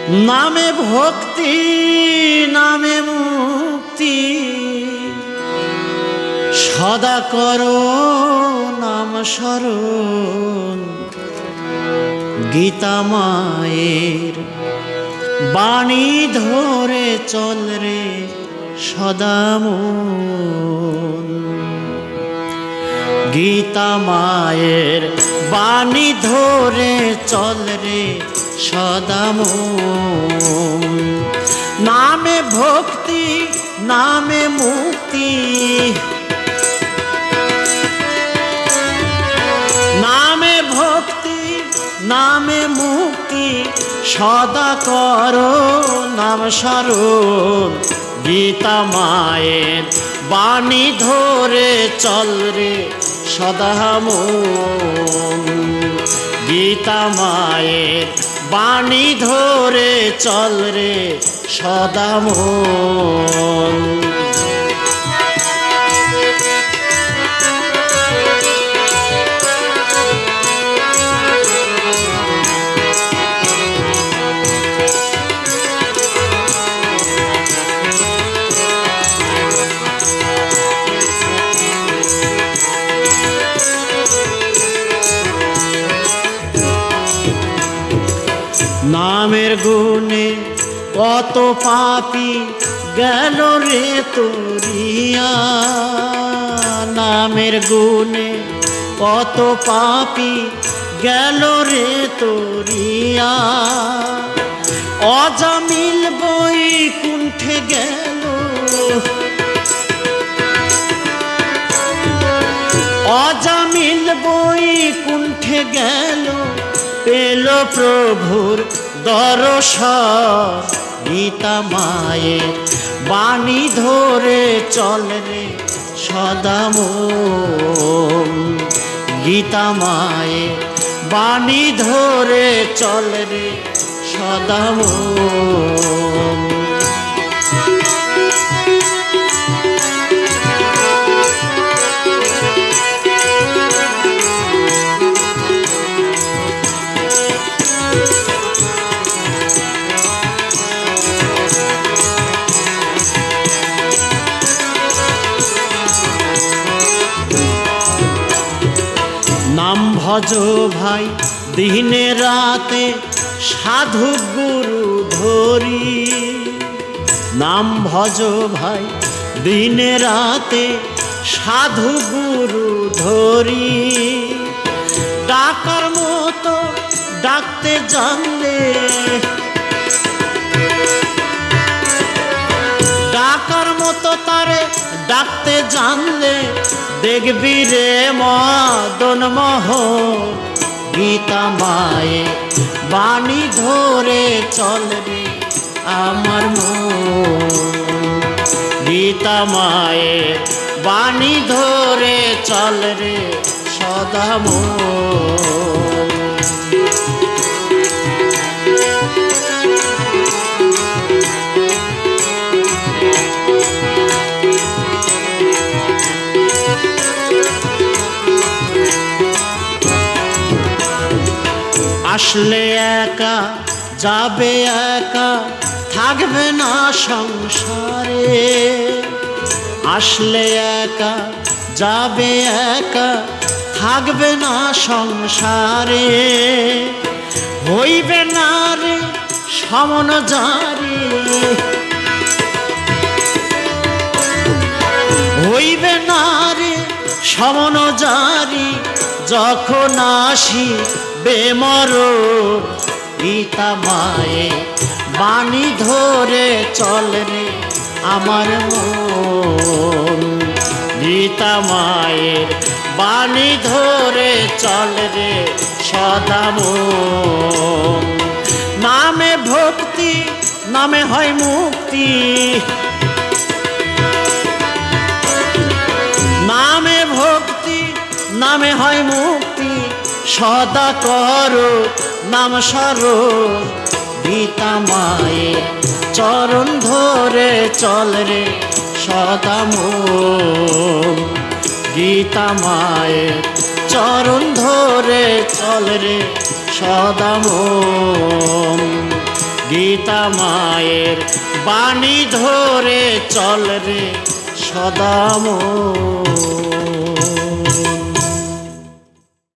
নামে ভক্তি নামে মুক্তি সদা করো নাম স্মরণ। গীতা মায়ের বাণী ধরে চল রে সদা মন। গীতা মায়ের বাণী ধরে চল রে সদা মন। নামে ভক্তি নামে মুক্তি নামে ভক্তি নামে মুক্তি সদা করো নাম স্মরণ। গীতা মায়ের বাণী ধরে চল রে সদা মন। গীতা মায়ের বাণী ধরে চল রে সদা মন। নামের গুণে কত পাপী গেল রে তরিয়া। নামের গুণে কত পাপী গেল রে তরিয়া। অজামিল বৈকুণ্ঠে গেল অজামিল বৈকুণ্ঠে গেল পেল প্রভুর দর্শন। গীতা মায়ের বাণী ধরে চল রে সদা মন। গীতা মায়ের বাণী ধরে চল রে সদা মন। নাম ভজ ভাই দিনে রাতে সাধু গুরু ধরি। নাম ভজ ভাই দিনে রাতে সাধু গুরু ধরি। ডাকার মতো ডাকতে জানলে ডাকার মতো তারে ডাকতে জানলে দেখবি রে মদন মোহন। গীতা মায়ের বাণী ধরে চল রে আমার মন। গীতা মায়ের বাণী ধরে চল রে সদা মন। আসলে একা যাবে একা থাকবে না সংসারে। আসলে একা যাবে একা থাকবে না সংসারে। হইবে না রে সমন জারি হইবে না রে সমন জারি যখন আসি বেমর। গীতা মায়ের বাণী ধরে চল রে আমার মন। গীতা মায়ের বাণী ধরে চল রে সদা মন। নামে ভক্তি নামে হয় মুক্তি নামে ভক্তি নামে হয় মুক্তি সদা করো নাম স্মরণ। গীতা মায়ের চরণ ধরে চল রে সদা মন। গীতা মায়ের চরণ ধরে চল রে সদা মন। গীতা মায়ের বাণী ধরে চল রে সদামো।